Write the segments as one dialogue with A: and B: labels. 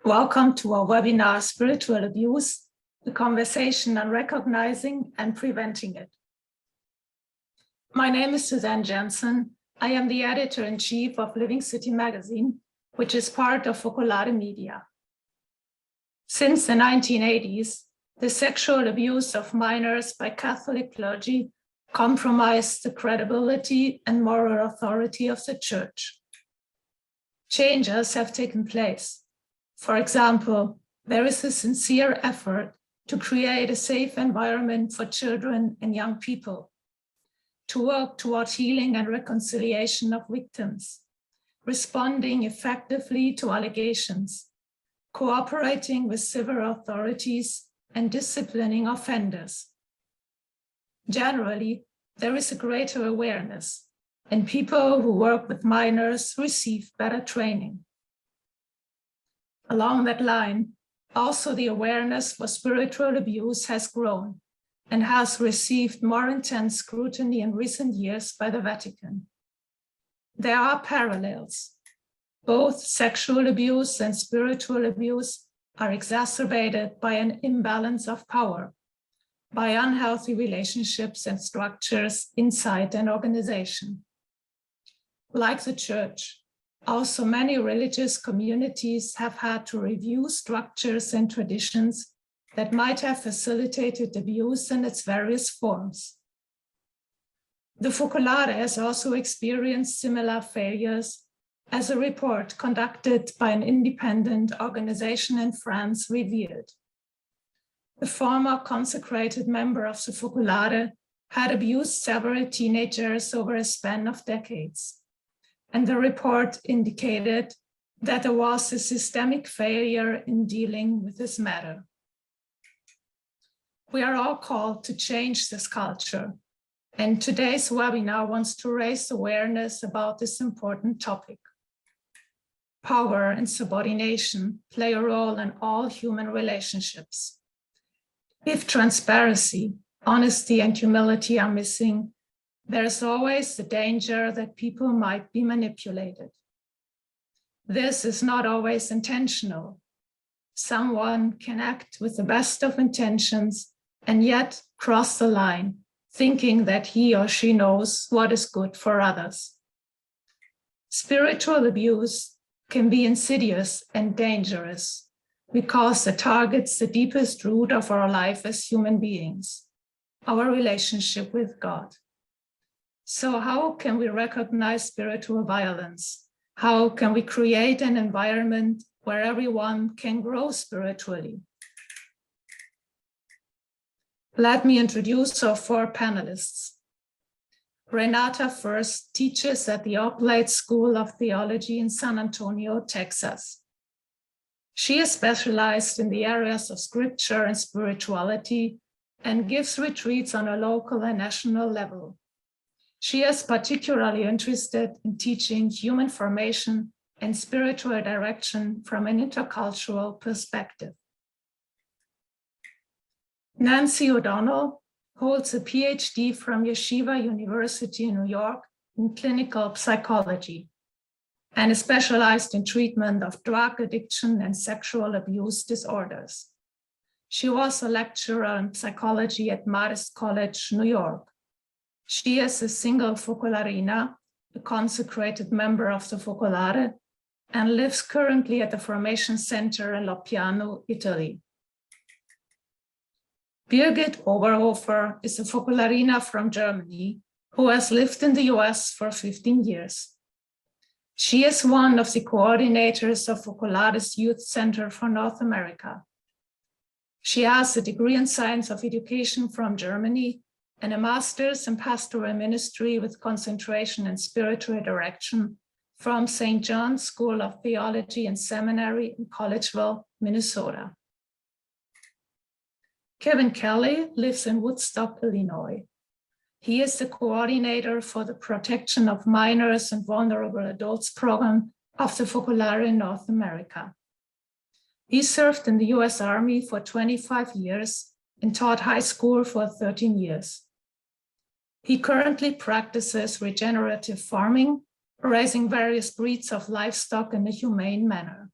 A: Welcome to our webinar, Spiritual Abuse, the conversation on recognizing and preventing it. My name is Suzanne Jensen. I am the editor-in-chief of Living City magazine, which is part of Focolare Media. Since the 1980s, the sexual abuse of minors by Catholic clergy compromised the credibility and moral authority of the Church. Changes have taken place. For example, there is a sincere effort to create a safe environment for children and young people, to work towards healing and reconciliation of victims, responding effectively to allegations, cooperating with civil authorities, and disciplining offenders. Generally, there is a greater awareness, and people who work with minors receive better training. Along that line, also the awareness for spiritual abuse has grown and has received more intense scrutiny in recent years by the Vatican. There are parallels. Both sexual abuse and spiritual abuse are exacerbated by an imbalance of power, by unhealthy relationships and structures inside an organization. Like the Church, also many religious communities have had to review structures and traditions that might have facilitated abuse in its various forms. The Focolare has also experienced similar failures, as a report conducted by an independent organization in France revealed. The former consecrated member of the Focolare had abused several teenagers over a span of decades. And the report indicated that there was a systemic failure in dealing with this matter. We are all called to change this culture, and today's webinar wants to raise awareness about this important topic. Power and subordination play a role in all human relationships. If transparency, honesty, and humility are missing, there's always the danger that people might be manipulated. This is not always intentional. Someone can act with the best of intentions and yet cross the line, thinking that he or she knows what is good for others. Spiritual abuse can be insidious and dangerous because it targets the deepest root of our life as human beings, our relationship with God. So how can we recognize spiritual violence? How can we create an environment where everyone can grow spiritually? Let me introduce our four panelists. Renata Furst teaches at the Oblate School of Theology in San Antonio, Texas. She is specialized in the areas of scripture and spirituality and gives retreats on a local and national level. She is particularly interested in teaching human formation and spiritual direction from an intercultural perspective. Nancy O'Donnell holds a PhD from Yeshiva University in New York in clinical psychology and is specialized in treatment of drug addiction and sexual abuse disorders. She was a lecturer in psychology at Marist College, New York. She is a single Focolarina, a consecrated member of the Focolare, and lives currently at the Formation Center in Loppiano, Italy. Birgit Oberhofer is a Focolarina from Germany who has lived in the US for 15 years. She is one of the coordinators of Focolare's Youth Center for North America. She has a degree in Science of Education from Germany and a master's in pastoral ministry with concentration in spiritual direction from St. John's School of Theology and Seminary in Collegeville, Minnesota. Kevin Kelley lives in Woodstock, Illinois. He is the coordinator for the Protection of Minors and Vulnerable Adults program of the Focolare in North America. He served in the US Army for 25 years and taught high school for 13 years. He currently practices regenerative farming, raising various breeds of livestock in a humane manner.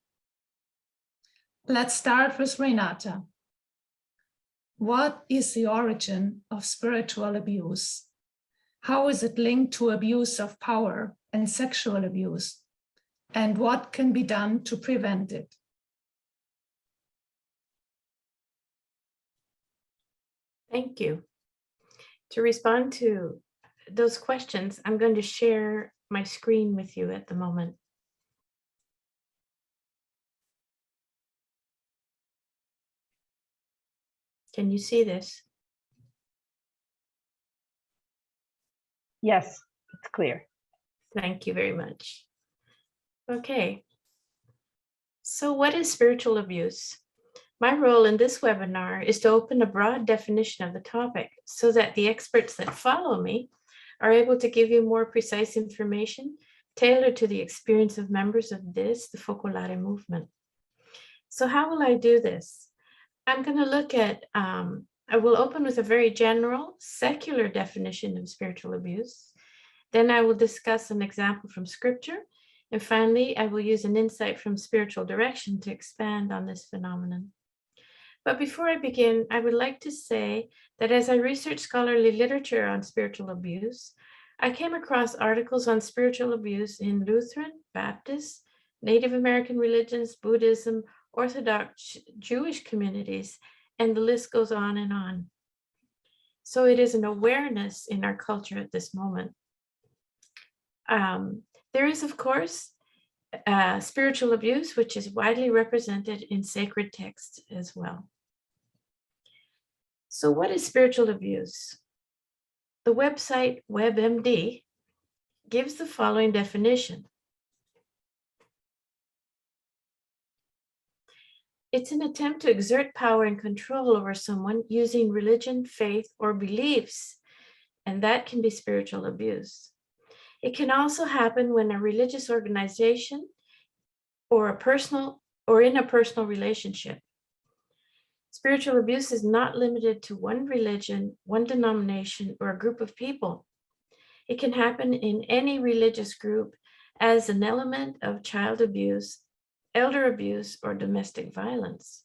A: Let's start with Renata. What is the origin of spiritual abuse? How is it linked to abuse of power and sexual abuse? And what can be done to prevent it?
B: Thank you. To respond to those questions, I'm going to share my screen with you at the moment. Can you see this?
C: Yes, it's clear.
B: Thank you very much. Okay. So what is spiritual abuse? My role in this webinar is to open a broad definition of the topic so that the experts that follow me are able to give you more precise information tailored to the experience of members of the Focolare movement. So how will I do this? I'm going to look at, I will open with a very general secular definition of spiritual abuse. Then I will discuss an example from scripture. And finally, I will use an insight from spiritual direction to expand on this phenomenon. But before I begin, I would like to say that as I researched scholarly literature on spiritual abuse, I came across articles on spiritual abuse in Lutheran, Baptist, Native American religions, Buddhism, Orthodox Jewish communities, and the list goes on and on. So it is an awareness in our culture at this moment. There is, of course, spiritual abuse, which is widely represented in sacred texts as well. So what is spiritual abuse? The website WebMD gives the following definition. It's an attempt to exert power and control over someone using religion, faith, or beliefs, and that can be spiritual abuse. It can also happen when a religious organization or in a personal relationship. Spiritual abuse is not limited to one religion, one denomination, or a group of people. It can happen in any religious group as an element of child abuse, elder abuse, or domestic violence.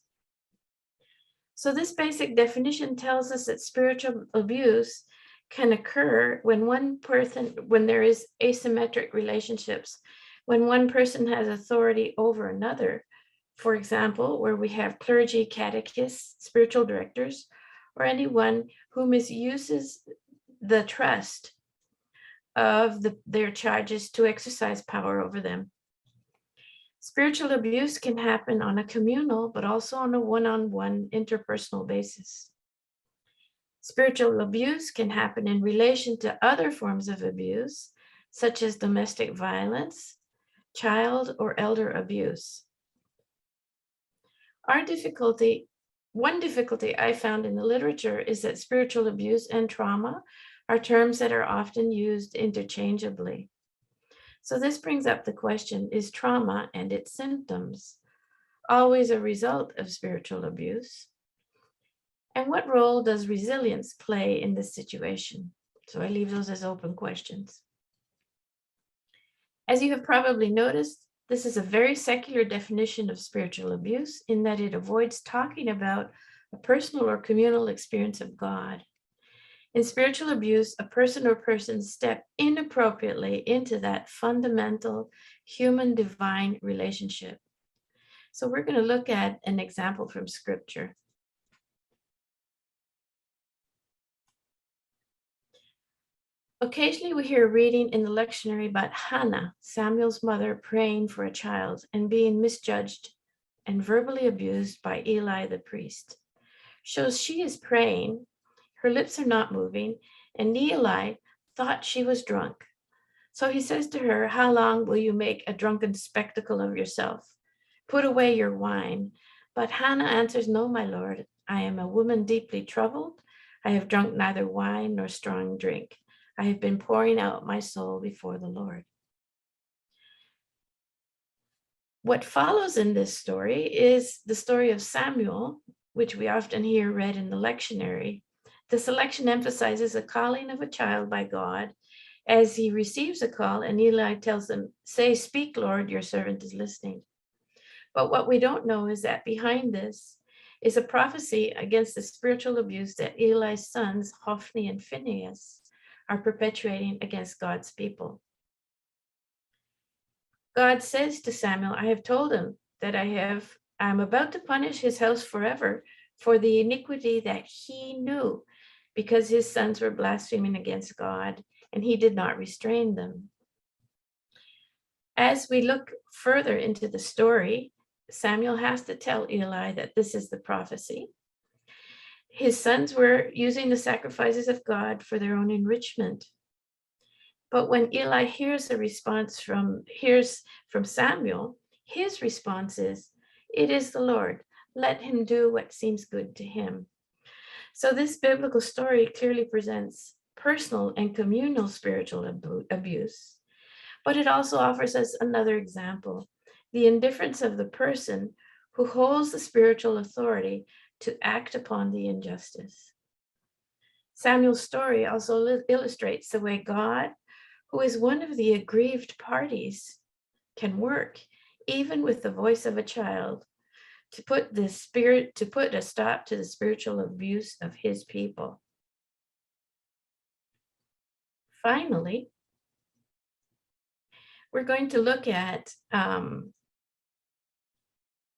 B: So this basic definition tells us that spiritual abuse can occur when there is asymmetric relationships, when one person has authority over another. For example, where we have clergy, catechists, spiritual directors, or anyone who misuses the trust of their charges to exercise power over them. Spiritual abuse can happen on a communal, but also on a one-on-one interpersonal basis. Spiritual abuse can happen in relation to other forms of abuse, such as domestic violence, child or elder abuse. One difficulty I found in the literature is that spiritual abuse and trauma are terms that are often used interchangeably. So this brings up the question, is trauma and its symptoms always a result of spiritual abuse? And what role does resilience play in this situation? So I leave those as open questions. As you have probably noticed, this is a very secular definition of spiritual abuse in that it avoids talking about a personal or communal experience of God. In spiritual abuse, a person or persons step inappropriately into that fundamental human-divine relationship. So we're going to look at an example from scripture. Occasionally we hear a reading in the lectionary about Hannah, Samuel's mother, praying for a child and being misjudged and verbally abused by Eli the priest. Shows she is praying, her lips are not moving, and Eli thought she was drunk. So he says to her, "How long will you make a drunken spectacle of yourself? Put away your wine." But Hannah answers, "No, my lord, I am a woman deeply troubled. I have drunk neither wine nor strong drink. I have been pouring out my soul before the Lord." What follows in this story is the story of Samuel, which we often hear read in the lectionary. The selection emphasizes a calling of a child by God as he receives a call, and Eli tells him, "Say, speak, Lord, your servant is listening." But what we don't know is that behind this is a prophecy against the spiritual abuse that Eli's sons, Hophni and Phinehas, are perpetuating against God's people. God says to Samuel, I have told him that I'm about to punish his house forever for the iniquity that he knew, because his sons were blaspheming against God, and he did not restrain them. As we look further into the story, Samuel has to tell Eli that this is the prophecy. His sons were using the sacrifices of God for their own enrichment. But when Eli hears from Samuel, his response is, it is the Lord. Let him do what seems good to him. So this biblical story clearly presents personal and communal spiritual abuse, but it also offers us another example, the indifference of the person who holds the spiritual authority to act upon the injustice. Samuel's story also illustrates the way God, who is one of the aggrieved parties, can work, even with the voice of a child, to put a stop to the spiritual abuse of his people. Finally, we're going to look at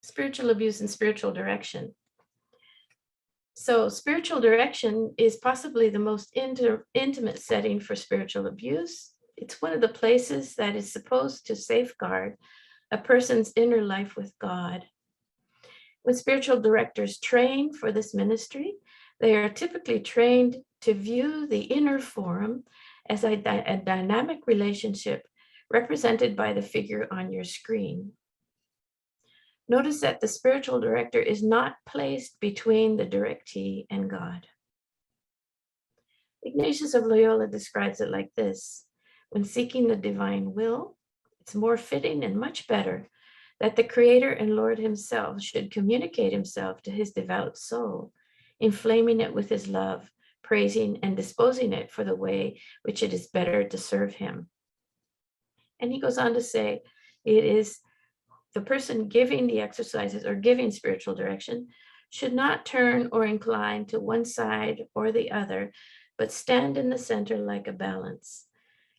B: spiritual abuse and spiritual direction. So spiritual direction is possibly the most intimate setting for spiritual abuse. It's one of the places that is supposed to safeguard a person's inner life with God. When spiritual directors train for this ministry, they are typically trained to view the inner forum as a dynamic relationship represented by the figure on your screen. Notice that the spiritual director is not placed between the directee and God. Ignatius of Loyola describes it like this: when seeking the divine will, it's more fitting and much better that the Creator and Lord himself should communicate himself to his devout soul, inflaming it with his love, praising and disposing it for the way which it is better to serve him. And he goes on to say, it is the person giving the exercises or giving spiritual direction should not turn or incline to one side or the other, but stand in the center like a balance,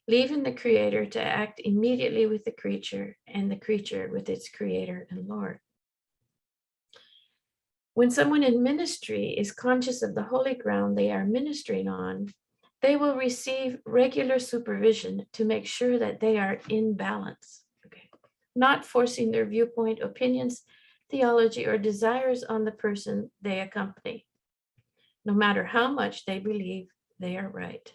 B: leaving the Creator to act immediately with the creature and the creature with its Creator and Lord. When someone in ministry is conscious of the holy ground they are ministering on, they will receive regular supervision to make sure that they are in balance, not forcing their viewpoint, opinions, theology, or desires on the person they accompany, no matter how much they believe they are right.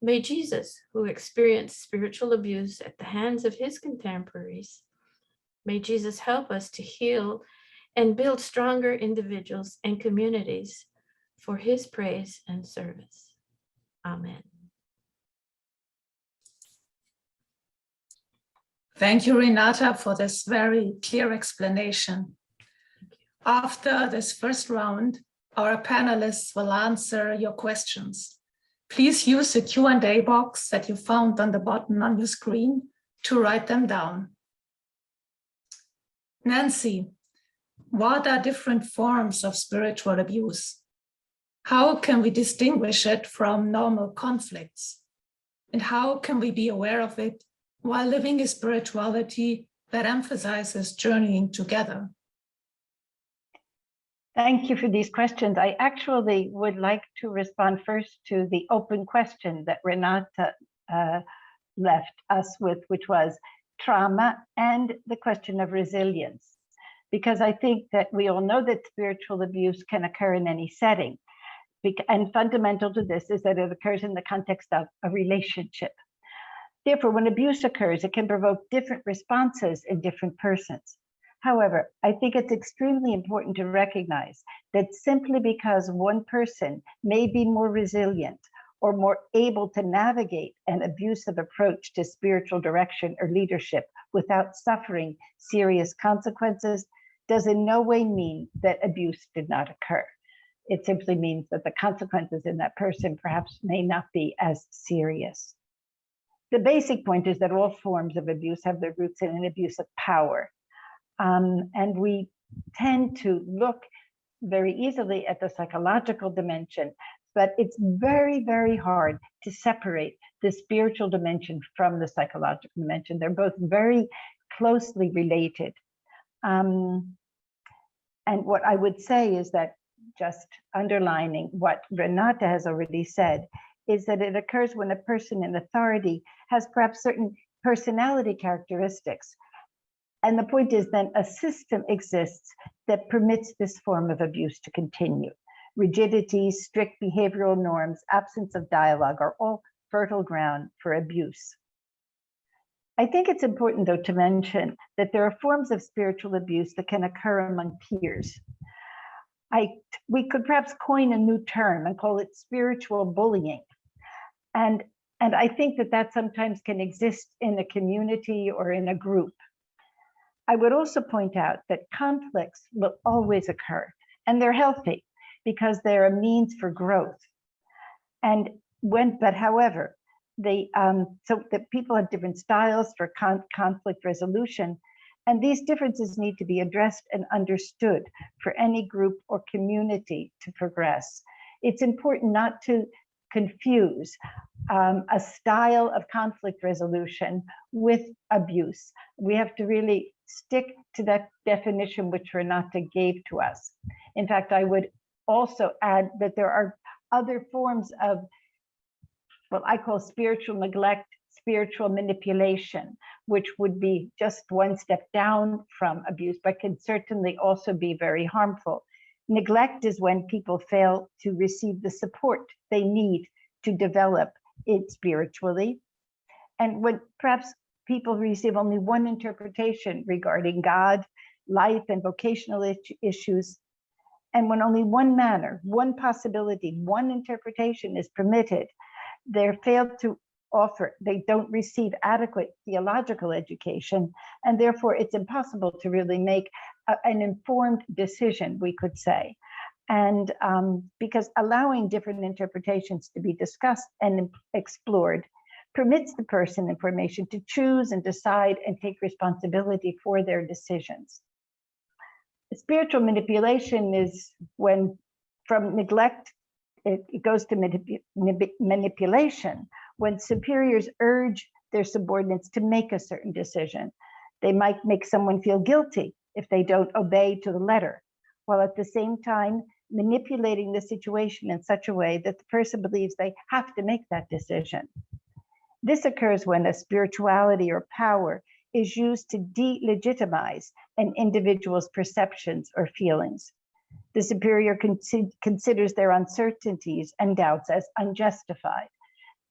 B: May Jesus, who experienced spiritual abuse at the hands of his contemporaries, may Jesus help us to heal and build stronger individuals and communities for his praise and service. Amen.
A: Thank you, Renata, for this very clear explanation. After this first round, our panelists will answer your questions. Please use the Q&A box that you found on the bottom on your screen to write them down. Nancy, what are different forms of spiritual abuse? How can we distinguish it from normal conflicts? And how can we be aware of it while living a spirituality that emphasizes journeying together?
C: Thank you for these questions. I actually would like to respond first to the open question that Renata left us with, which was trauma and the question of resilience. Because I think that we all know that spiritual abuse can occur in any setting. And fundamental to this is that it occurs in the context of a relationship. Therefore, when abuse occurs, it can provoke different responses in different persons. However, I think it's extremely important to recognize that simply because one person may be more resilient or more able to navigate an abusive approach to spiritual direction or leadership without suffering serious consequences does in no way mean that abuse did not occur. It simply means that the consequences in that person perhaps may not be as serious. the basic point is that all forms of abuse have their roots in an abuse of power. And we tend to look very easily at the psychological dimension, but it's very, very hard to separate the spiritual dimension from the psychological dimension. They're both very closely related. And what I would say is that, just underlining what Renata has already said, is that it occurs when a person in authority has perhaps certain personality characteristics. And the point is then a system exists that permits this form of abuse to continue. Rigidity, strict behavioral norms, absence of dialogue are all fertile ground for abuse. I think it's important, though, to mention that there are forms of spiritual abuse that can occur among peers. We could perhaps coin a new term and call it spiritual bullying. And I think that sometimes can exist in a community or in a group. I would also point out that conflicts will always occur, and they're healthy because they're a means for growth. But however, so that people have different styles for conflict resolution, and these differences need to be addressed and understood for any group or community to progress. It's important not to confuse a style of conflict resolution with abuse. We have to really stick to that definition which Renata gave to us. In fact, I would also add that there are other forms of what I call spiritual neglect, spiritual manipulation, which would be just one step down from abuse, but can certainly also be very harmful. Neglect is when people fail to receive the support they need to develop it spiritually. And when perhaps people receive only one interpretation regarding God, life, and vocational issues, and when only one manner, one possibility, one interpretation is permitted, they're failed to offer, they don't receive adequate theological education, and therefore it's impossible to really make an informed decision, we could say. And because allowing different interpretations to be discussed and explored permits the person information to choose and decide and take responsibility for their decisions. Spiritual manipulation is when from neglect, it goes to manipulation, when superiors urge their subordinates to make a certain decision. They might make someone feel guilty if they don't obey to the letter, while at the same time manipulating the situation in such a way that the person believes they have to make that decision. This occurs when a spirituality or power is used to delegitimize an individual's perceptions or feelings. The superior considers their uncertainties and doubts as unjustified.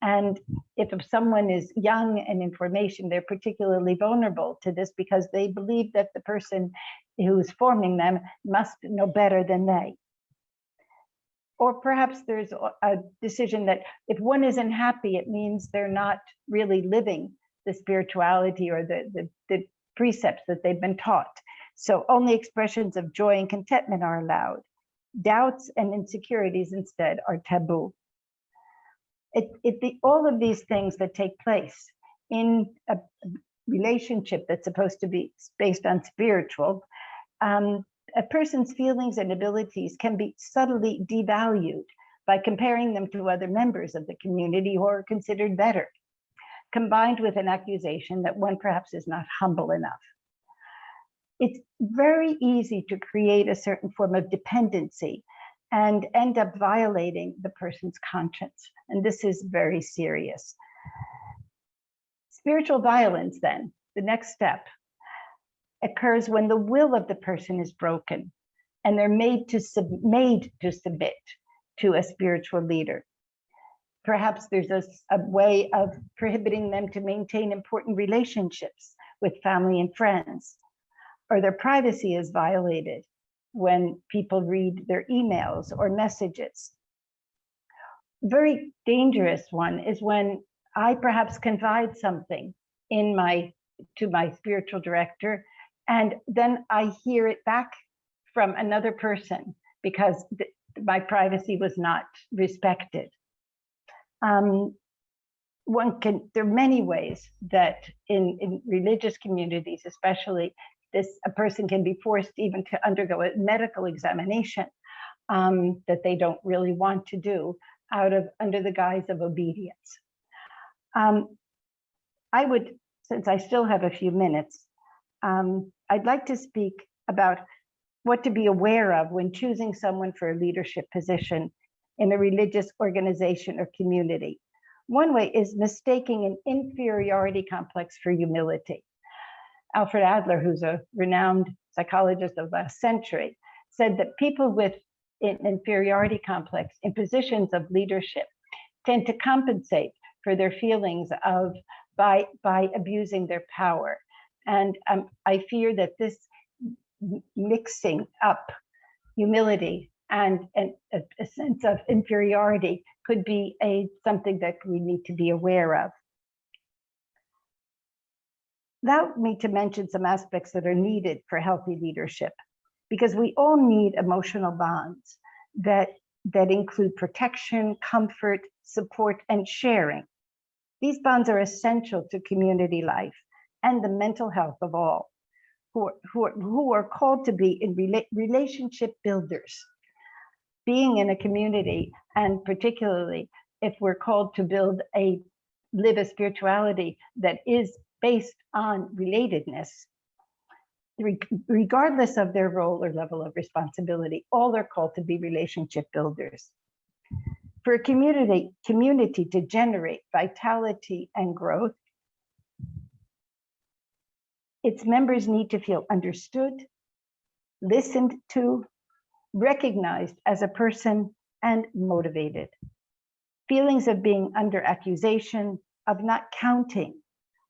C: And if someone is young and in formation, they're particularly vulnerable to this because they believe that the person who's forming them must know better than they. Or perhaps there's a decision that if one isn't happy, it means they're not really living the spirituality or the precepts that they've been taught. So only expressions of joy and contentment are allowed. Doubts and insecurities instead are taboo. All of these things that take place in a relationship that's supposed to be based on spiritual, a person's feelings and abilities can be subtly devalued by comparing them to other members of the community who are considered better, combined with an accusation that one perhaps is not humble enough. It's very easy to create a certain form of dependency and end up violating the person's conscience. And this is very serious. Spiritual violence, then, the next step, occurs when the will of the person is broken and they're made to submit to a spiritual leader. Perhaps there's a way of prohibiting them to maintain important relationships with family and friends, or their privacy is violated when people read their emails or messages. Very dangerous one is when I perhaps confide something to my spiritual director, and then I hear it back from another person because my privacy was not respected. there are many ways that in religious communities, especially, a person can be forced even to undergo a medical examination that they don't really want to do under the guise of obedience. I would, since I still have a few minutes, I'd like to speak about what to be aware of when choosing someone for a leadership position in a religious organization or community. One way is mistaking an inferiority complex for humility. Alfred Adler, who's a renowned psychologist of the last century, said that people with an inferiority complex in positions of leadership tend to compensate for their feelings by abusing their power. And I fear that this mixing up humility and a sense of inferiority could be something that we need to be aware of. Allow me to mention some aspects that are needed for healthy leadership, because we all need emotional bonds that include protection, comfort, support, and sharing. These bonds are essential to community life and the mental health of all who are called to be in relationship builders. Being in a community, and particularly if we're called to live a spirituality that is based on relatedness, regardless of their role or level of responsibility, all are called to be relationship builders. For a community to generate vitality and growth, its members need to feel understood, listened to, recognized as a person, and motivated. Feelings of being under accusation, of not counting,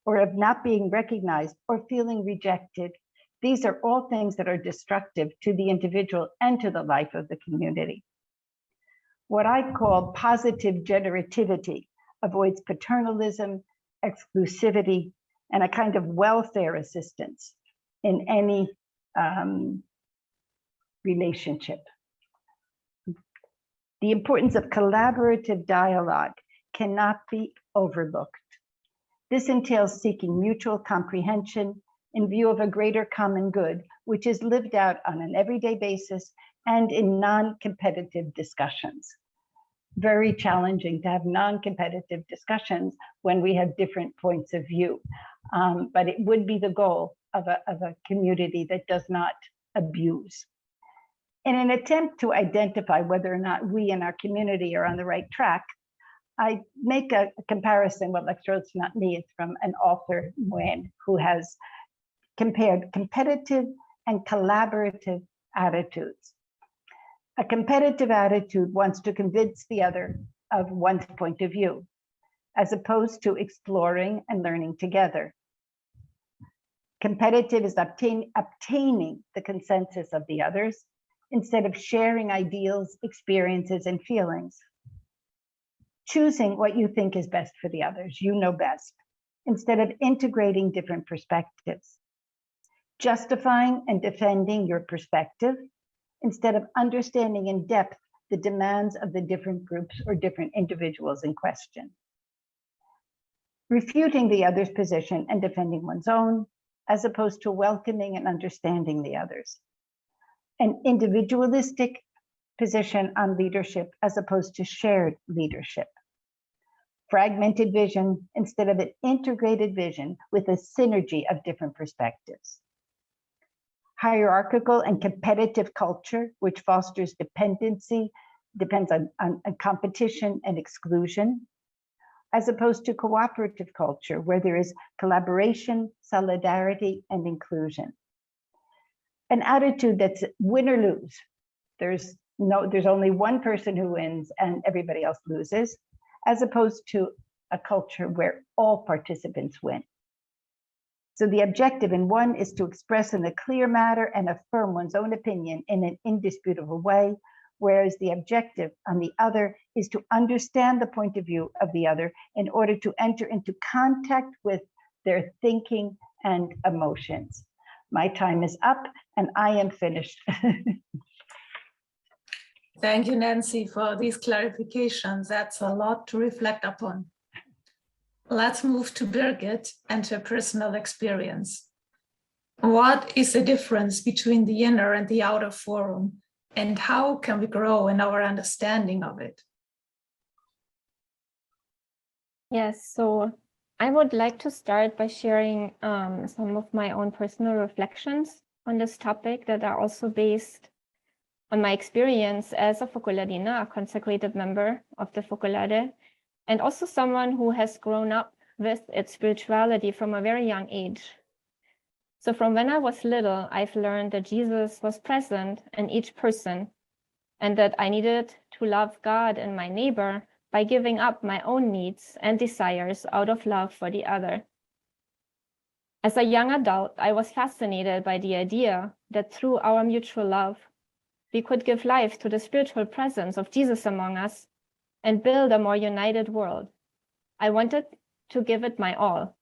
C: or of not being recognized or feeling rejected, these are all things that are destructive to the individual and to the life of the community. What I call positive generativity avoids paternalism, exclusivity, and a kind of welfare assistance in any relationship. The importance of collaborative dialogue cannot be overlooked. This entails seeking mutual comprehension in view of a greater common good, which is lived out on an everyday basis and in non-competitive discussions. Very challenging to have non-competitive discussions when we have different points of view, but it would be the goal of a community that does not abuse. In an attempt to identify whether or not we in our community are on the right track, I make a comparison. Well, actually, it's not me, it's from an author, Nguyen, who has compared competitive and collaborative attitudes. A competitive attitude wants to convince the other of one's point of view, as opposed to exploring and learning together. Competitive is obtaining the consensus of the others instead of sharing ideals, experiences, and feelings. Choosing what you think is best for the others, you know best, instead of integrating different perspectives. Justifying and defending your perspective instead of understanding in depth the demands of the different groups or different individuals in question. Refuting the other's position and defending one's own, as opposed to welcoming and understanding the others. An individualistic position on leadership as opposed to shared leadership. Fragmented vision instead of an integrated vision with a synergy of different perspectives. Hierarchical and competitive culture, which fosters dependency, depends on competition and exclusion, as opposed to cooperative culture, where there is collaboration, solidarity, and inclusion. An attitude that's win or lose. There's only one person who wins and everybody else loses, as opposed to a culture where all participants win. So the objective in one is to express in a clear manner and affirm one's own opinion in an indisputable way, whereas the objective on the other is to understand the point of view of the other in order to enter into contact with their thinking and emotions. My time is up and I am finished.
A: Thank you, Nancy, for these clarifications. That's a lot to reflect upon. Let's move to Birgit and her personal experience. What is the difference between the inner and the outer forum, and how can we grow in our understanding of it?
D: Yes, so I would like to start by sharing some of my own personal reflections on this topic that are also based on my experience as a Focoladina, a consecrated member of the Focolade, and also someone who has grown up with its spirituality from a very young age. So from when I was little, I've learned that Jesus was present in each person and that I needed to love God and my neighbor by giving up my own needs and desires out of love for the other. As a young adult, I was fascinated by the idea that through our mutual love, we could give life to the spiritual presence of Jesus among us and build a more united world. I wanted to give it my all.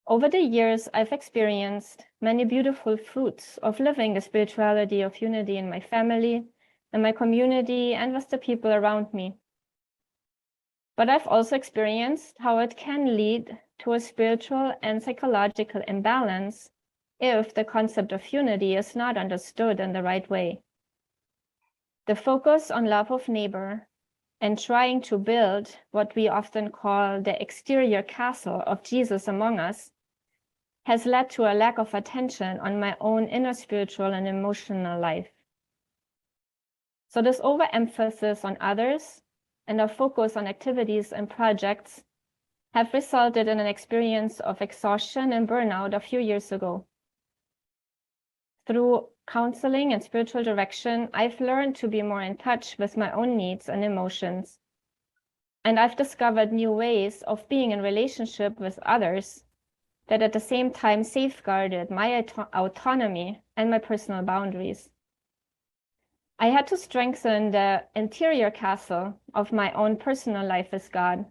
D: Over the years, I've experienced many beautiful fruits of living the spirituality of unity in my family, in my community, and with the people around me. But I've also experienced how it can lead to a spiritual and psychological imbalance if the concept of unity is not understood in the right way. The focus on love of neighbor and trying to build what we often call the exterior castle of Jesus among us has led to a lack of attention on my own inner spiritual and emotional life. So this overemphasis on others and a focus on activities and projects have resulted in an experience of exhaustion and burnout a few years ago. Through counseling and spiritual direction, I've learned to be more in touch with my own needs and emotions. And I've discovered new ways of being in relationship with others that at the same time safeguarded my autonomy and my personal boundaries. I had to strengthen the interior castle of my own personal life with God,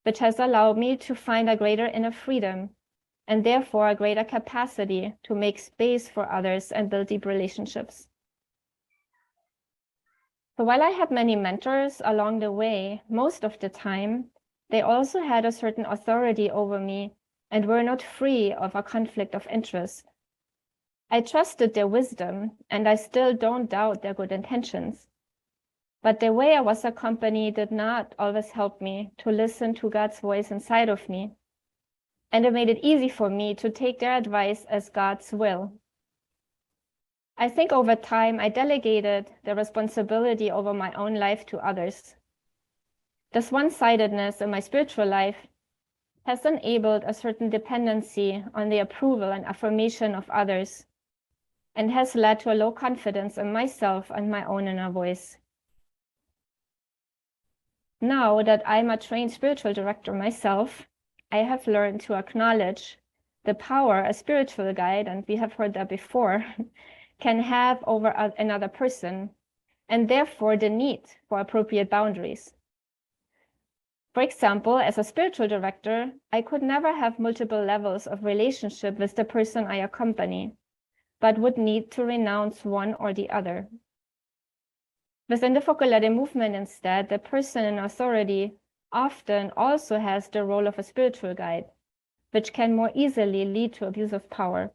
D: which has allowed me to find a greater inner freedom and therefore a greater capacity to make space for others and build deep relationships. So while I had many mentors along the way, most of the time, they also had a certain authority over me and were not free of a conflict of interest. I trusted their wisdom, and I still don't doubt their good intentions. But the way I was accompanied did not always help me to listen to God's voice inside of me. And it made it easy for me to take their advice as God's will. I think over time, I delegated the responsibility over my own life to others. This one-sidedness in my spiritual life has enabled a certain dependency on the approval and affirmation of others, and has led to a low confidence in myself and my own inner voice. Now that I'm a trained spiritual director myself, I have learned to acknowledge the power a spiritual guide, and we have heard that before, can have over another person, and therefore the need for appropriate boundaries. For example, as a spiritual director, I could never have multiple levels of relationship with the person I accompany, but would need to renounce one or the other. Within the Focolade movement instead, the person in authority often also has the role of a spiritual guide, which can more easily lead to abuse of power.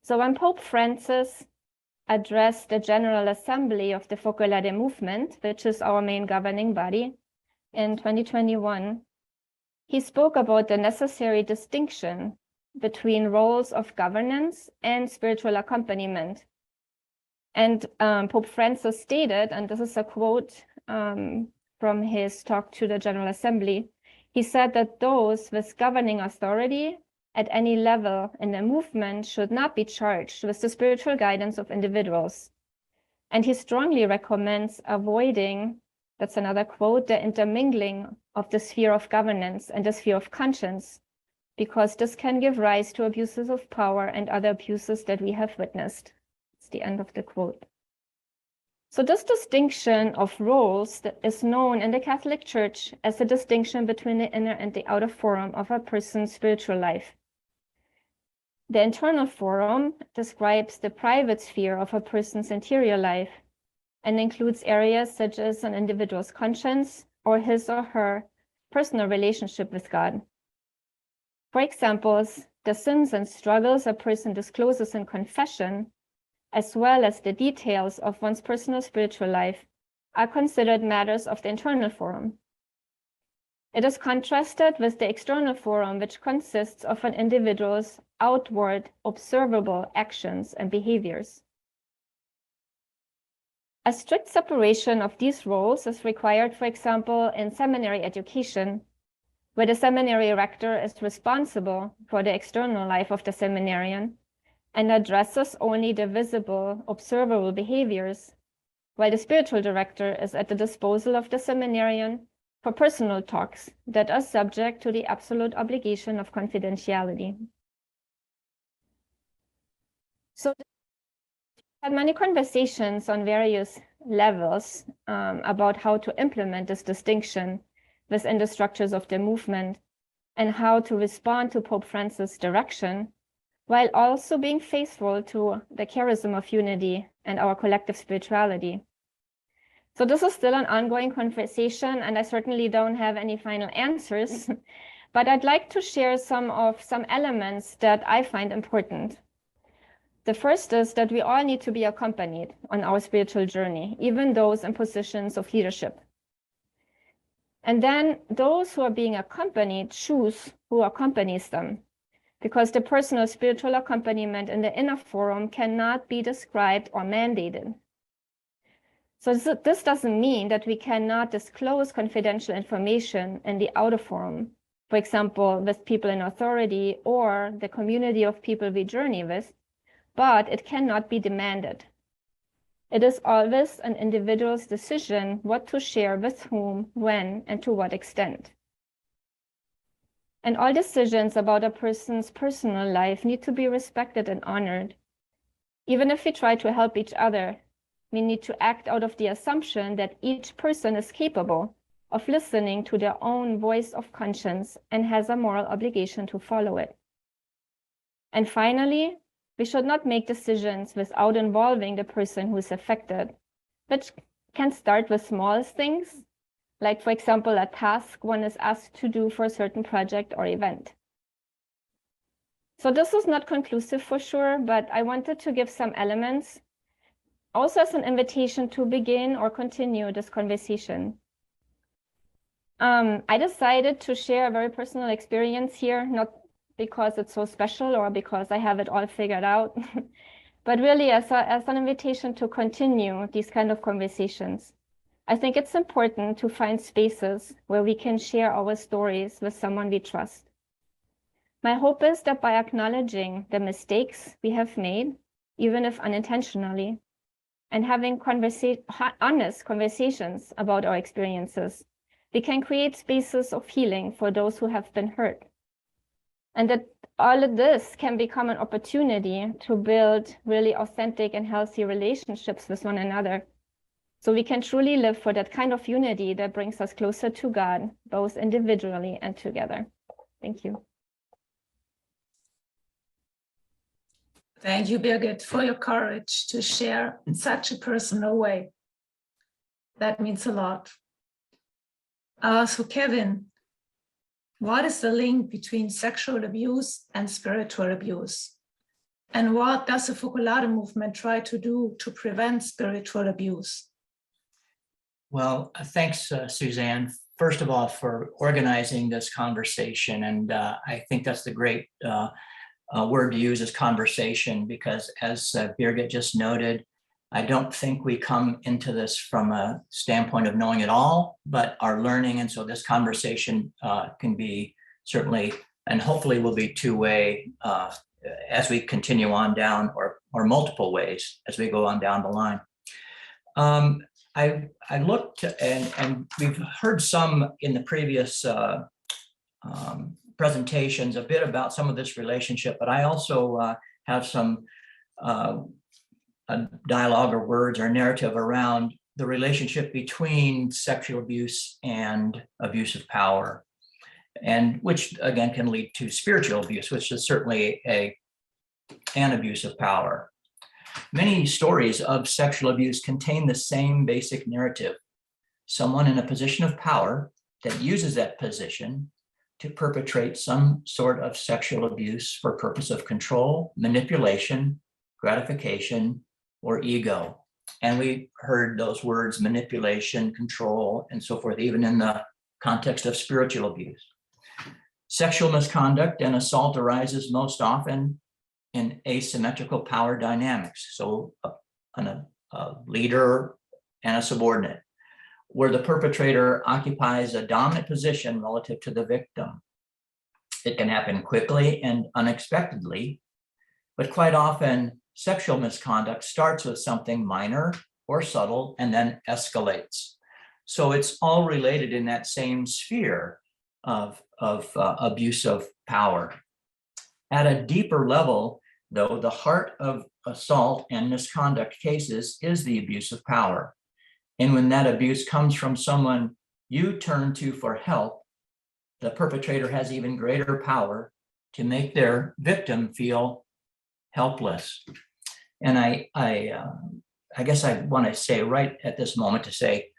D: So when Pope Francis addressed the General Assembly of the Focolade movement, which is our main governing body, in 2021, he spoke about the necessary distinction between roles of governance and spiritual accompaniment. And Pope Francis stated, and this is a quote from his talk to the General Assembly, he said that those with governing authority at any level in the movement should not be charged with the spiritual guidance of individuals. And he strongly recommends avoiding, that's another quote, the intermingling of the sphere of governance and the sphere of conscience, because this can give rise to abuses of power and other abuses that we have witnessed. It's the end of the quote. So this distinction of roles is known in the Catholic Church as the distinction between the inner and the outer forum of a person's spiritual life. The internal forum describes the private sphere of a person's interior life and includes areas such as an individual's conscience or his or her personal relationship with God. For example, the sins and struggles a person discloses in confession, as well as the details of one's personal spiritual life, are considered matters of the internal forum. It is contrasted with the external forum, which consists of an individual's outward, observable actions and behaviors. A strict separation of these roles is required, for example, in seminary education, where the seminary rector is responsible for the external life of the seminarian and addresses only the visible, observable behaviors, while the spiritual director is at the disposal of the seminarian for personal talks that are subject to the absolute obligation of confidentiality. So I had many conversations on various levels about how to implement this distinction within the structures of the movement and how to respond to Pope Francis' direction, while also being faithful to the charism of unity and our collective spirituality. So this is still an ongoing conversation, and I certainly don't have any final answers, but I'd like to share some elements that I find important. The first is that we all need to be accompanied on our spiritual journey, even those in positions of leadership. And then those who are being accompanied choose who accompanies them, because the personal spiritual accompaniment in the inner forum cannot be described or mandated. So this doesn't mean that we cannot disclose confidential information in the outer forum, for example, with people in authority or the community of people we journey with, but it cannot be demanded. It is always an individual's decision what to share with whom, when, and to what extent. And all decisions about a person's personal life need to be respected and honored. Even if we try to help each other, we need to act out of the assumption that each person is capable of listening to their own voice of conscience and has a moral obligation to follow it. And finally, we should not make decisions without involving the person who is affected, which can start with small things, like, for example, a task one is asked to do for a certain project or event. So this is not conclusive for sure, but I wanted to give some elements, also as an invitation to begin or continue this conversation. I decided to share a very personal experience here, not because it's so special or because I have it all figured out, but really as an invitation to continue these kind of conversations. I think it's important to find spaces where we can share our stories with someone we trust. My hope is that by acknowledging the mistakes we have made, even if unintentionally, and having honest conversations about our experiences, we can create spaces of healing for those who have been hurt. And that all of this can become an opportunity to build really authentic and healthy relationships with one another. So we can truly live for that kind of unity that brings us closer to God, both individually and together. Thank you.
A: Thank you, Birgit, for your courage to share in such a personal way. That means a lot. So Kevin, what is the link between sexual abuse and spiritual abuse? And what does the Focolare movement try to do to prevent spiritual abuse?
E: Well, thanks, Suzanne, first of all, for organizing this conversation. And I think that's the great word to use, is conversation, because as Birgit just noted, I don't think we come into this from a standpoint of knowing it all, but are learning. And so this conversation can be certainly, and hopefully will be two-way as we continue on down, or multiple ways as we go on down the line. I looked, and we've heard some in the previous presentations a bit about some of this relationship, but I also have some dialogue or words or narrative around the relationship between sexual abuse and abuse of power, and which again can lead to spiritual abuse, which is certainly an abuse of power. Many stories of sexual abuse contain the same basic narrative. Someone in a position of power that uses that position to perpetrate some sort of sexual abuse for purpose of control, manipulation, gratification, or ego. And we heard those words, manipulation, control, and so forth, even in the context of spiritual abuse. Sexual misconduct and assault arises most often in asymmetrical power dynamics. So a leader and a subordinate, where the perpetrator occupies a dominant position relative to the victim. It can happen quickly and unexpectedly, but quite often sexual misconduct starts with something minor or subtle and then escalates. So it's all related in that same sphere of abuse of power. At a deeper level, though, the heart of assault and misconduct cases is the abuse of power. And when that abuse comes from someone you turn to for help, the perpetrator has even greater power to make their victim feel helpless. And I guess I want to say right at this moment to say,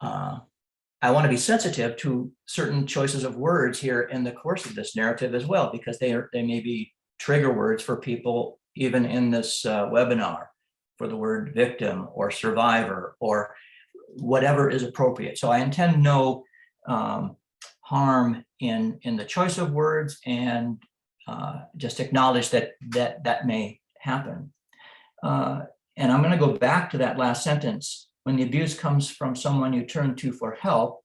E: I want to be sensitive to certain choices of words here in the course of this narrative as well, because they may be trigger words for people even in this webinar, for the word victim or survivor or whatever is appropriate. So I intend no harm in the choice of words, and just acknowledge that may happen. And I'm going to go back to that last sentence. When the abuse comes from someone you turn to for help,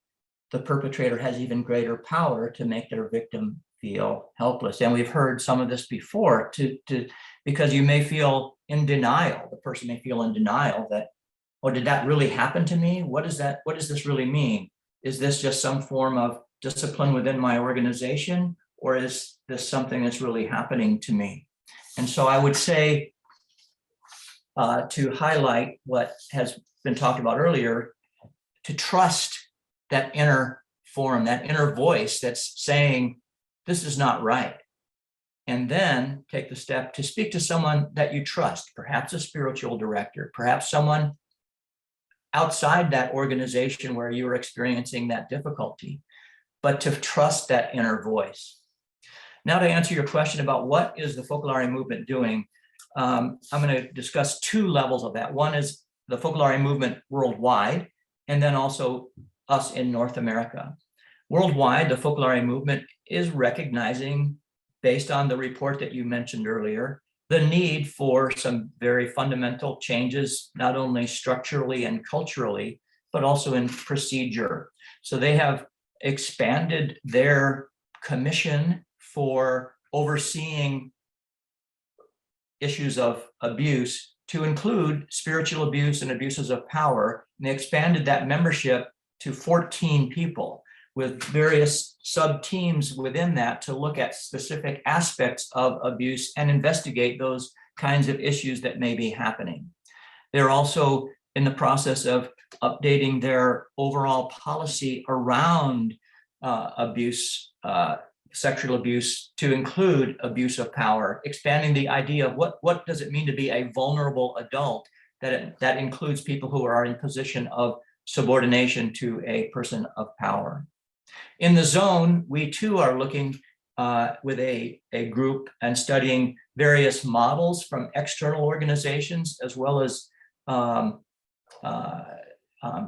E: the perpetrator has even greater power to make their victim feel helpless. And we've heard some of this before, because you may feel in denial. The person may feel in denial that, oh, did that really happen to me? What does this really mean? Is this just some form of discipline within my organization, or is this something that's really happening to me? And so I would say, to highlight what has been talked about earlier, to trust that inner forum, that inner voice that's saying, this is not right. And then take the step to speak to someone that you trust, perhaps a spiritual director, perhaps someone outside that organization where you are experiencing that difficulty, but to trust that inner voice. Now, to answer your question about what is the Focolare movement doing, I'm going to discuss two levels of that. One is the Focolare movement worldwide, and then also us in North America. Worldwide, the Focolare movement is recognizing, based on the report that you mentioned earlier, the need for some very fundamental changes, not only structurally and culturally, but also in procedure. So they have expanded their commission for overseeing issues of abuse to include spiritual abuse and abuses of power. And they expanded that membership to 14 people, with various sub-teams within that to look at specific aspects of abuse and investigate those kinds of issues that may be happening. They're also in the process of updating their overall policy around abuse, sexual abuse, to include abuse of power, expanding the idea of what does it mean to be a vulnerable adult, that includes people who are in position of subordination to a person of power. In the zone, we too are looking with a group and studying various models from external organizations, as well as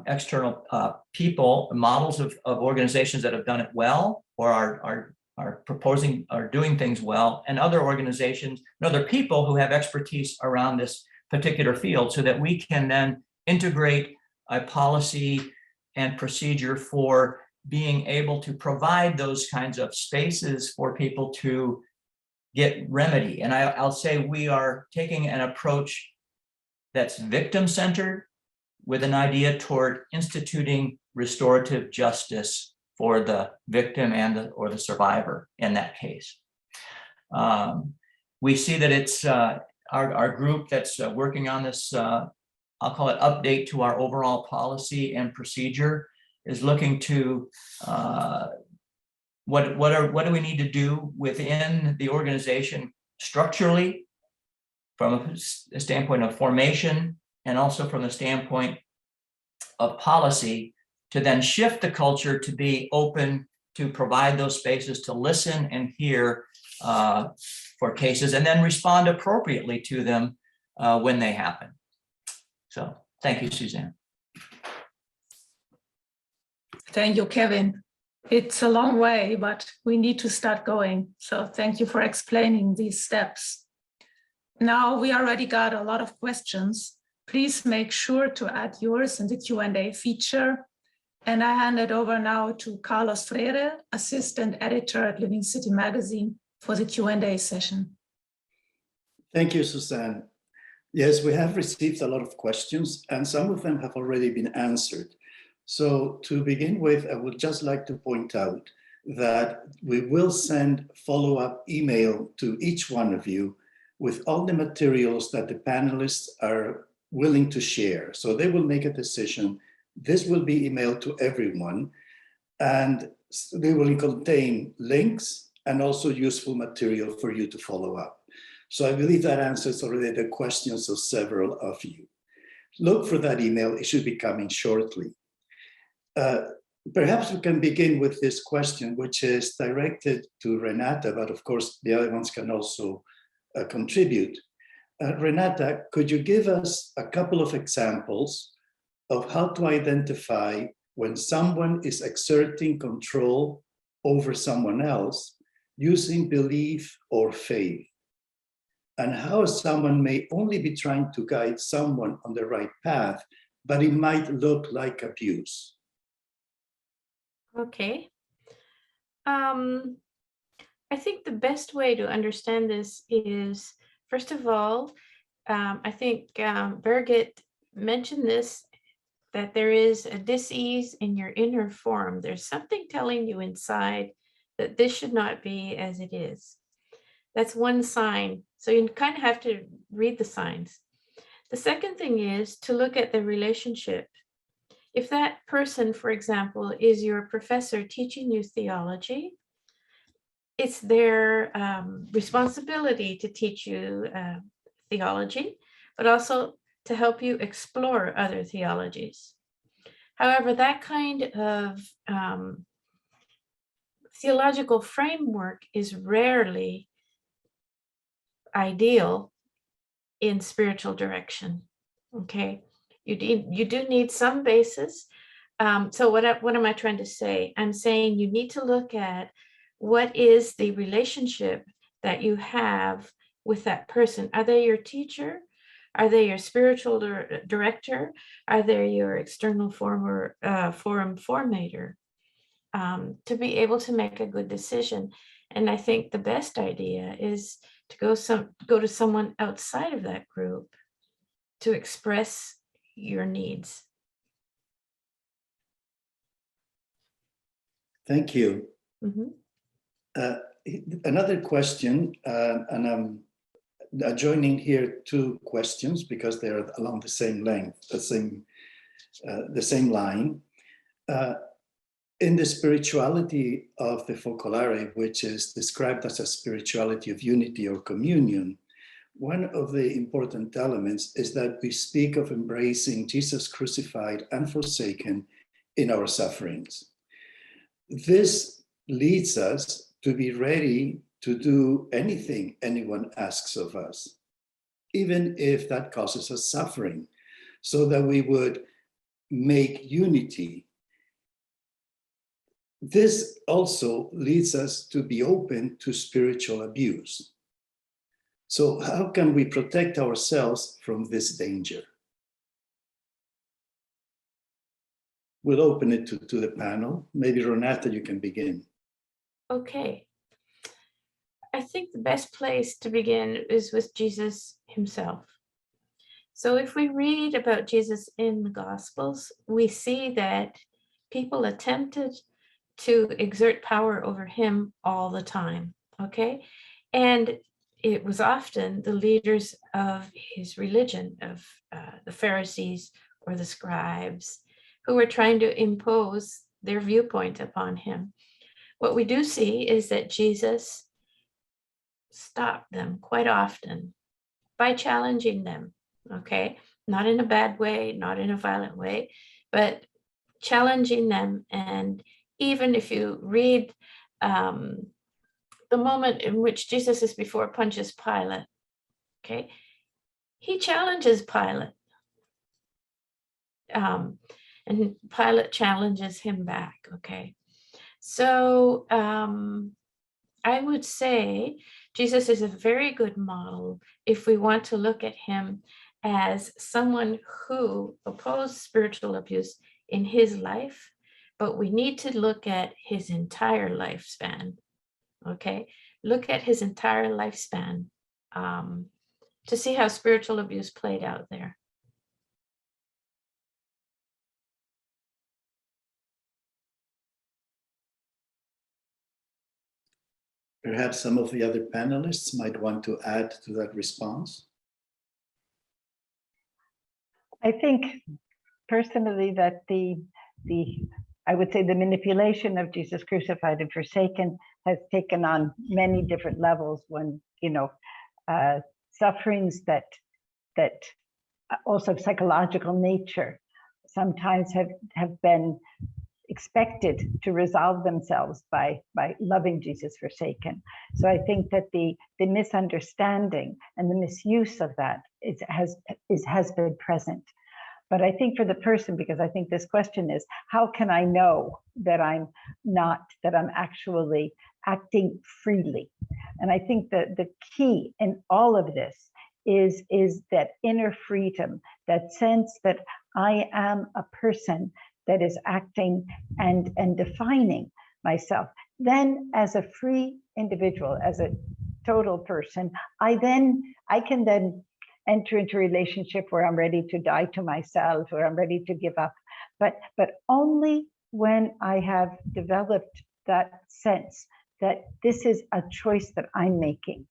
E: external people, models of organizations that have done it well, or are proposing, are doing things well, and other organizations and other people who have expertise around this particular field, so that we can then integrate a policy and procedure for being able to provide those kinds of spaces for people to get remedy. And I'll say we are taking an approach that's victim-centered, with an idea toward instituting restorative justice for the victim and or the survivor in that case. We see that it's our group that's working on this, I'll call it update to our overall policy and procedure, is looking to what do we need to do within the organization structurally, from a standpoint of formation, and also from the standpoint of policy, to then shift the culture to be open to provide those spaces to listen and hear for cases and then respond appropriately to them when they happen. So thank you, Suzanne.
A: Thank you, Kevin. It's a long way, but we need to start going. So thank you for explaining these steps. Now we already got a lot of questions. Please make sure to add yours in the Q&A feature. And I hand it over now to Carlos Freire, Assistant Editor at Living City Magazine, for the Q&A session.
F: Thank you, Suzanne. Yes, we have received a lot of questions, and some of them have already been answered. So to begin with, I would just like to point out that we will send follow-up email to each one of you with all the materials that the panelists are willing to share. So they will make a decision. This will be emailed to everyone, and they will contain links and also useful material for you to follow up. So I believe that answers already the questions of several of you. Look for that email. It should be coming shortly. Perhaps we can begin with this question, which is directed to Renata, but of course the other ones can also contribute. Renata, could you give us a couple of examples of how to identify when someone is exerting control over someone else using belief or faith, and how someone may only be trying to guide someone on the right path, but it might look like abuse?
B: Okay. I think the best way to understand this is, first of all, I think Birgit mentioned this, that there is a dis-ease in your inner form. There's something telling you inside that this should not be as it is. That's one sign. So you kind of have to read the signs. The second thing is to look at the relationship. If that person, for example, is your professor teaching you theology, it's their responsibility to teach you theology, but also to help you explore other theologies. However, that kind of theological framework is rarely ideal in spiritual direction. Okay, you do need some basis. So what am I trying to say? I'm saying you need to look at what is the relationship that you have with that person. Are they your teacher? Are they your spiritual director? Are they your external forum formator? To be able to make a good decision. And I think the best idea is to go to someone outside of that group to express your needs.
F: Thank you.
B: Mm-hmm.
F: Another question, and I'm joining here two questions because they're along the same length, the same line. In the spirituality of the Focolare, which is described as a spirituality of unity or communion, one of the important elements is that we speak of embracing Jesus crucified and forsaken in our sufferings. This leads us to be ready to do anything anyone asks of us, even if that causes us suffering, so that we would make unity. This also leads us to be open to spiritual abuse. So how can we protect ourselves from this danger? We'll open it to the panel. Maybe Renata, you can begin.
B: Okay. I think the best place to begin is with Jesus himself. So if we read about Jesus in the Gospels, we see that people attempted to exert power over him all the time, okay? And it was often the leaders of his religion, of the Pharisees or the scribes, who were trying to impose their viewpoint upon him. What we do see is that Jesus stopped them quite often by challenging them, okay? Not in a bad way, not in a violent way, but challenging them. And even if you read the moment in which Jesus is before Pontius Pilate, okay, he challenges Pilate. And Pilate challenges him back, okay? So I would say Jesus is a very good model if we want to look at him as someone who opposed spiritual abuse in his life, but we need to look at his entire lifespan, okay? Look at his entire lifespan to see how spiritual abuse played out there.
F: Perhaps some of the other panelists might want to add to that response.
C: I think personally that I would say the manipulation of Jesus crucified and forsaken has taken on many different levels. When, you know, sufferings that also of psychological nature sometimes have been expected to resolve themselves by loving Jesus forsaken. So I think that the misunderstanding and the misuse of that has been present. But I think for the person, because I think this question is, how can I know that I'm actually acting freely? And I think that the key in all of this is that inner freedom, that sense that I am a person that is acting and defining myself. Then as a free individual, as a total person, I can then enter into a relationship where I'm ready to die to myself, or I'm ready to give up. But only when I have developed that sense that this is a choice that I'm making,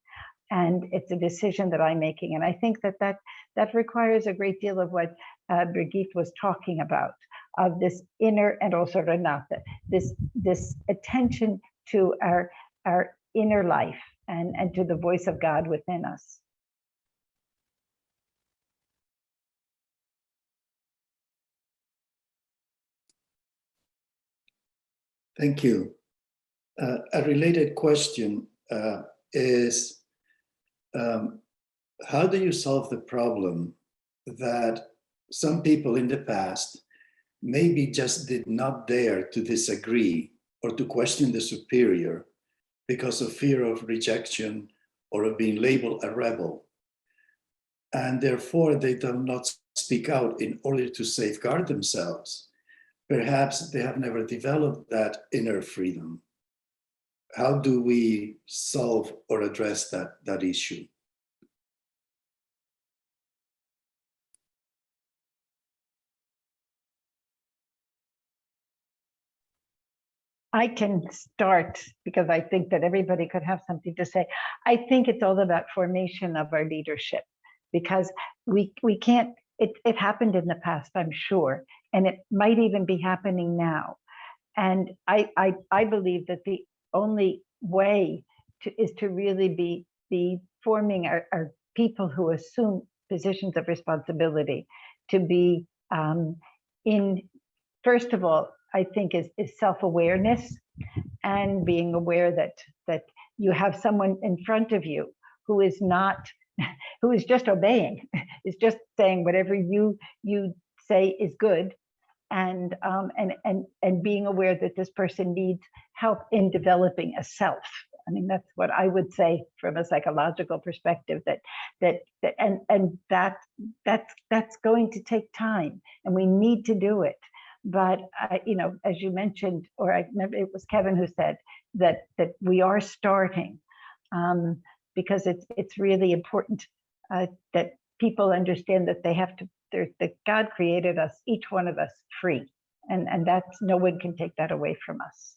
C: and it's a decision that I'm making. And I think that requires a great deal of what Birgit was talking about, of this inner, and also Renata, this attention to our inner life and to the voice of God within us.
F: Thank you. A related question is, how do you solve the problem that some people in the past maybe just did not dare to disagree or to question the superior because of fear of rejection or of being labeled a rebel, and therefore they do not speak out in order to safeguard themselves? Perhaps they have never developed that inner freedom. How do we solve or address that issue?
C: I can start, because I think that everybody could have something to say. I think it's all about formation of our leadership, because we can't, it happened in the past, I'm sure, and it might even be happening now. And I believe that the only way is to really be forming our people who assume positions of responsibility, to be first of all, I think is self-awareness, and being aware that you have someone in front of you who is just obeying, is just saying whatever you say is good, and being aware that this person needs help in developing a self. I mean, that's what I would say from a psychological perspective, that's going to take time, and we need to do it. But you know, as you mentioned, or I remember it was Kevin who said that we are starting, because it's really important that people understand that they have to, that God created us, each one of us, free, and that's, no one can take that away from us.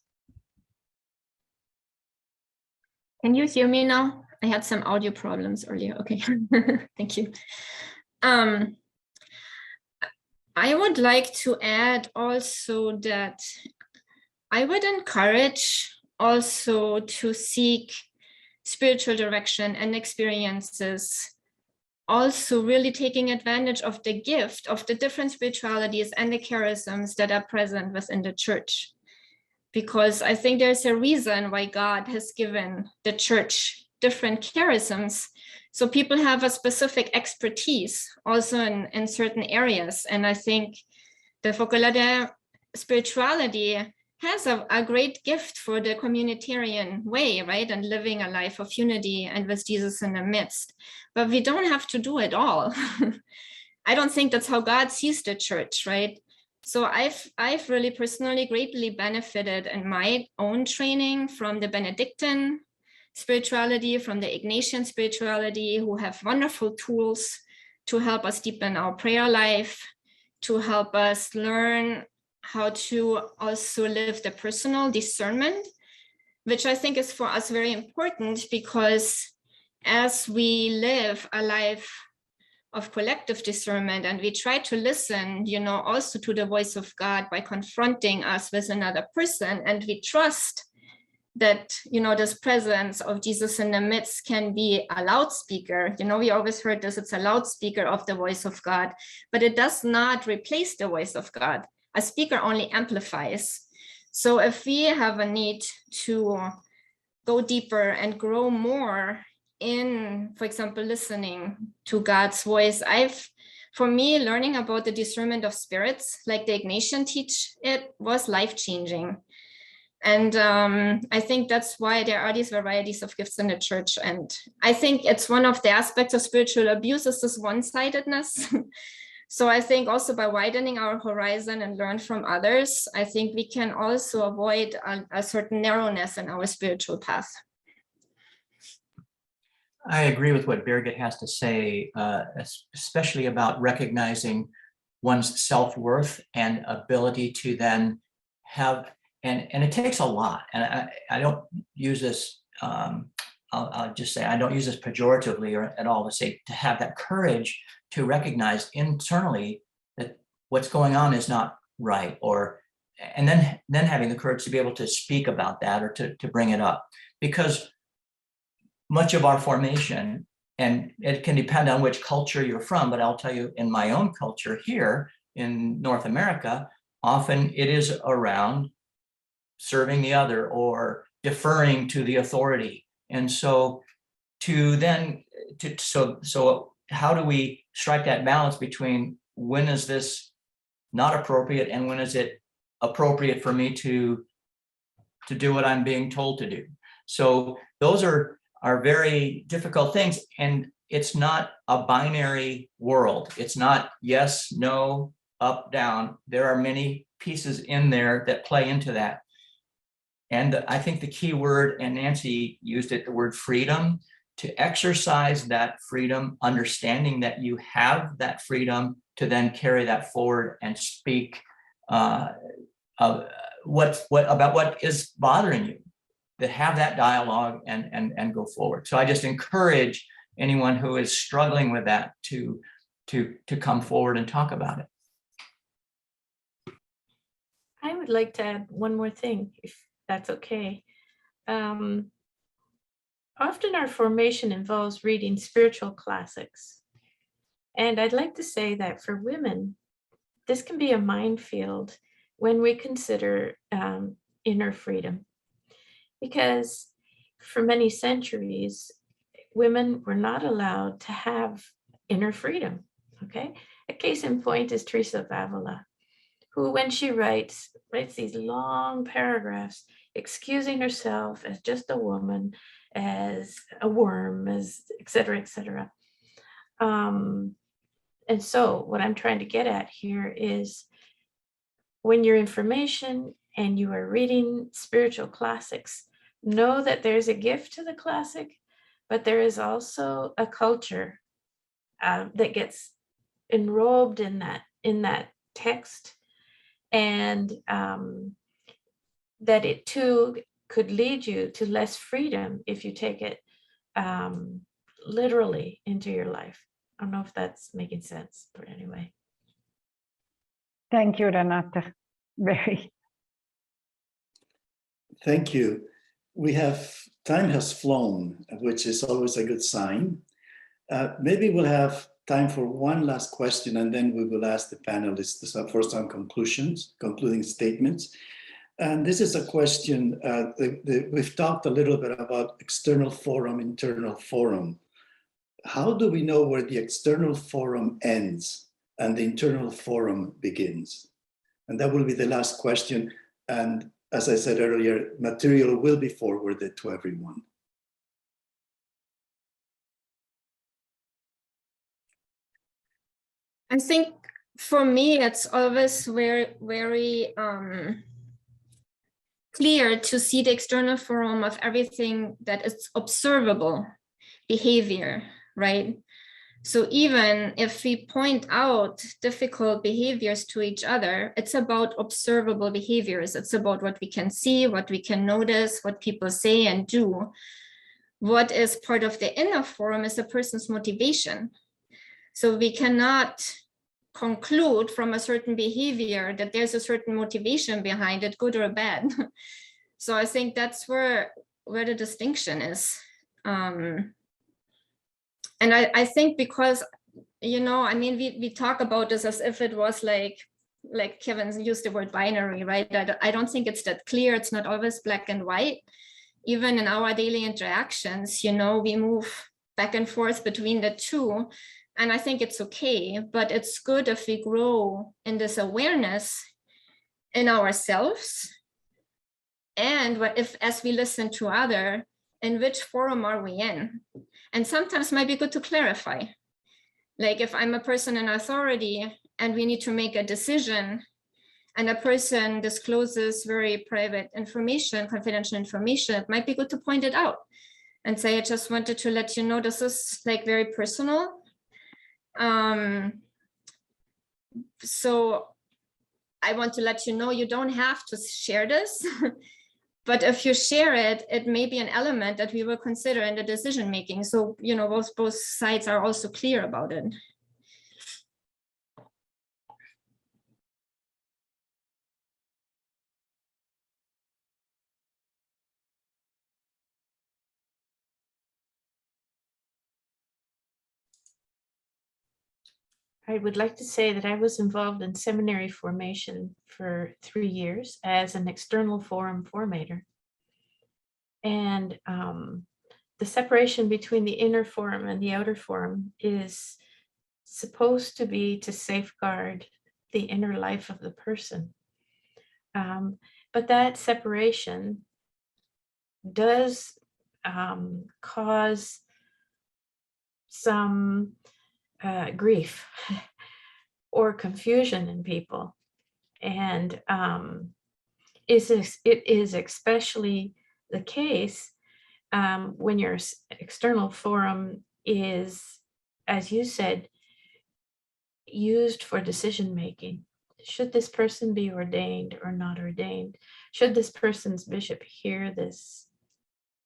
D: Can you hear me now? I had some audio problems earlier. Okay, thank you. I would like to add also that I would encourage also to seek spiritual direction and experiences also really taking advantage of the gift of the different spiritualities and the charisms that are present within the church. Because I think there's a reason why God has given the church different charisms. So people have a specific expertise also in certain areas. And I think the Focolare spirituality has a great gift for the communitarian way, right? And living a life of unity and with Jesus in the midst. But we don't have to do it all. I don't think that's how God sees the church, right? So I've really personally greatly benefited in my own training from the Benedictine spirituality, from the Ignatian spirituality, who have wonderful tools to help us deepen our prayer life, to help us learn how to also live the personal discernment, which I think is for us very important, because as we live a life of collective discernment and we try to listen, also to the voice of God by confronting us with another person, and we trust that, this presence of Jesus in the midst can be a loudspeaker. We always heard this, it's a loudspeaker of the voice of God, but it does not replace the voice of God. A speaker only amplifies. So if we have a need to go deeper and grow more in, for example, listening to God's voice, for me, learning about the discernment of spirits, like the Ignatian teach it, was life-changing. And I think that's why there are these varieties of gifts in the church. And I think it's one of the aspects of spiritual abuse is this one-sidedness. So I think also by widening our horizon and learn from others, I think we can also avoid a certain narrowness in our spiritual path.
E: I agree with what Birgit has to say, especially about recognizing one's self-worth and ability to then have, and it takes a lot. And I don't use this, I'll just say, I don't use this pejoratively or at all, to say to have that courage to recognize internally that what's going on is not right, and then having the courage to be able to speak about that or to bring it up. Because much of our formation, and it can depend on which culture you're from, but I'll tell you, in my own culture here in North America, often it is around serving the other or deferring to the authority. And so so how do we strike that balance between when is this not appropriate and when is it appropriate for me to do what I'm being told to do? So those are very difficult things, and it's not a binary world. It's not yes, no, up, down. There are many pieces in there that play into that. And I think the key word, and Nancy used it, the word freedom, to exercise that freedom, understanding that you have that freedom to then carry that forward and speak about what is bothering you, to have that dialogue and go forward. So I just encourage anyone who is struggling with that to come forward and talk about it.
B: I would like to add one more thing, if that's okay. Often our formation involves reading spiritual classics. And I'd like to say that for women, this can be a minefield when we consider inner freedom. Because for many centuries, women were not allowed to have inner freedom, okay? A case in point is Teresa of Avila, who, when she writes these long paragraphs excusing herself as just a woman, as a worm, as et cetera, et cetera. And so what I'm trying to get at here is when you're in formation and you are reading spiritual classics, know that there's a gift to the classic, but there is also a culture that gets enrobed in that text, and that it too could lead you to less freedom if you take it literally into your life. I don't know if that's making sense, but anyway.
C: Thank you, Renata. Very.
F: Thank you. Time has flown, which is always a good sign. Maybe we'll have time for one last question, and then we will ask the panelists for some concluding statements. And this is a question, we've talked a little bit about external forum, internal forum. How do we know where the external forum ends and the internal forum begins? And that will be the last question. And as I said earlier, material will be forwarded to everyone.
D: I think for me, it's always very clear to see the external forum of everything that is observable behavior, right? So even if we point out difficult behaviors to each other, it's about observable behaviors. It's about what we can see, what we can notice, what people say and do. What is part of the inner forum is a person's motivation. So we cannot conclude from a certain behavior that there's a certain motivation behind it, good or bad. So I think that's where the distinction is. And I think because, you know, I mean, we talk about this as if it was like Kevin used the word binary, right? I don't think it's that clear. It's not always black and white. Even in our daily interactions, you know, we move back and forth between the two. And I think it's okay, but it's good if we grow in this awareness in ourselves. And if, as we listen to others, in which forum are we in? And sometimes it might be good to clarify. Like if I'm a person in authority and we need to make a decision and a person discloses very private information, confidential information, it might be good to point it out and say, I just wanted to let you know this is like very personal. So I want to let you know you don't have to share this, but if you share it, it may be an element that we will consider in the decision making. So, you know, both sides are also clear about it.
B: I would like to say that I was involved in seminary formation for 3 years as an external forum formator. And the separation between the inner forum and the outer forum is supposed to be to safeguard the inner life of the person. But that separation does cause some grief or confusion in people. And it is especially the case when your external forum is, as you said, used for decision making. Should this person be ordained or not ordained? Should this person's bishop hear this,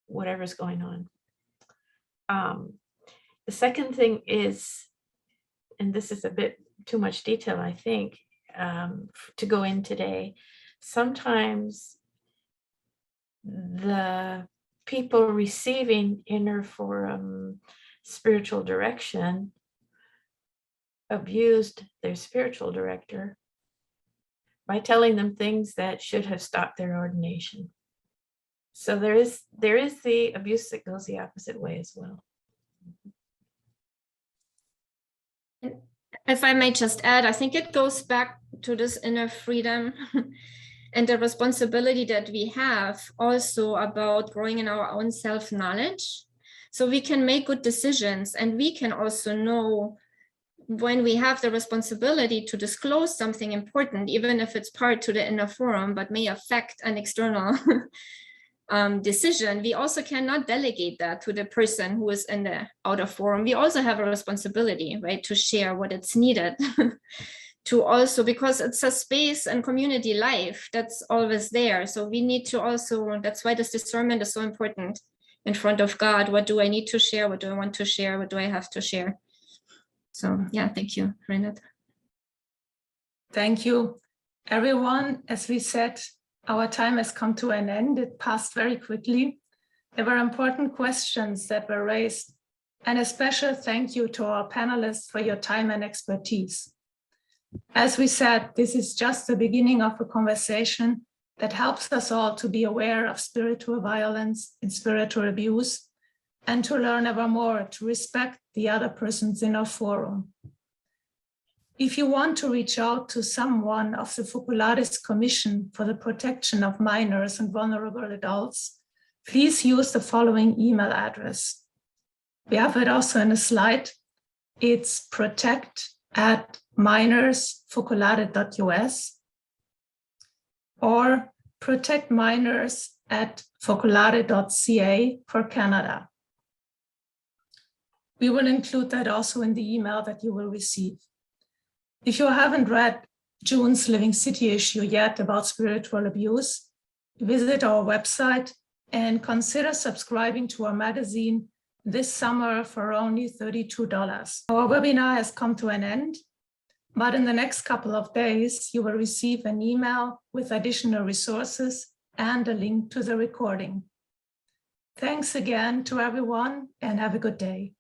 B: whatever's going on? The second thing is, and this is a bit too much detail, I think, to go in today, sometimes the people receiving inner forum spiritual direction abused their spiritual director by telling them things that should have stopped their ordination. So there is the abuse that goes the opposite way as well.
D: If I may just add, I think it goes back to this inner freedom and the responsibility that we have also about growing in our own self-knowledge. So we can make good decisions, and we can also know when we have the responsibility to disclose something important, even if it's part to the inner forum, but may affect an external decision. We also cannot delegate that to the person who is in the outer forum. We also have a responsibility, right, to share what it's needed to also, because it's a space and community life that's always there. So we need to also, that's why this discernment is so important in front of God. What do I need to share? What do I want to share? What do I have to share? So yeah, thank you, Renata.
A: Thank you, everyone. As we said, our time has come to an end. It passed very quickly. There were important questions that were raised And a special thank you to our panelists for your time and expertise. As we said, this is just the beginning of a conversation that helps us all to be aware of spiritual violence and spiritual abuse, and to learn ever more to respect the other persons in our forum. If you want to reach out to someone of the Focolades Commission for the Protection of Minors and Vulnerable Adults, please use the following email address. We have it also in a slide. It's protect@minorsfocolade.us or protectminors@focolade.ca for Canada. We will include that also in the email that you will receive. If you haven't read June's Living City issue yet about spiritual abuse, visit our website and consider subscribing to our magazine this summer for only $32. Our webinar has come to an end, but in the next couple of days, you will receive an email with additional resources and a link to the recording. Thanks again to everyone and have a good day.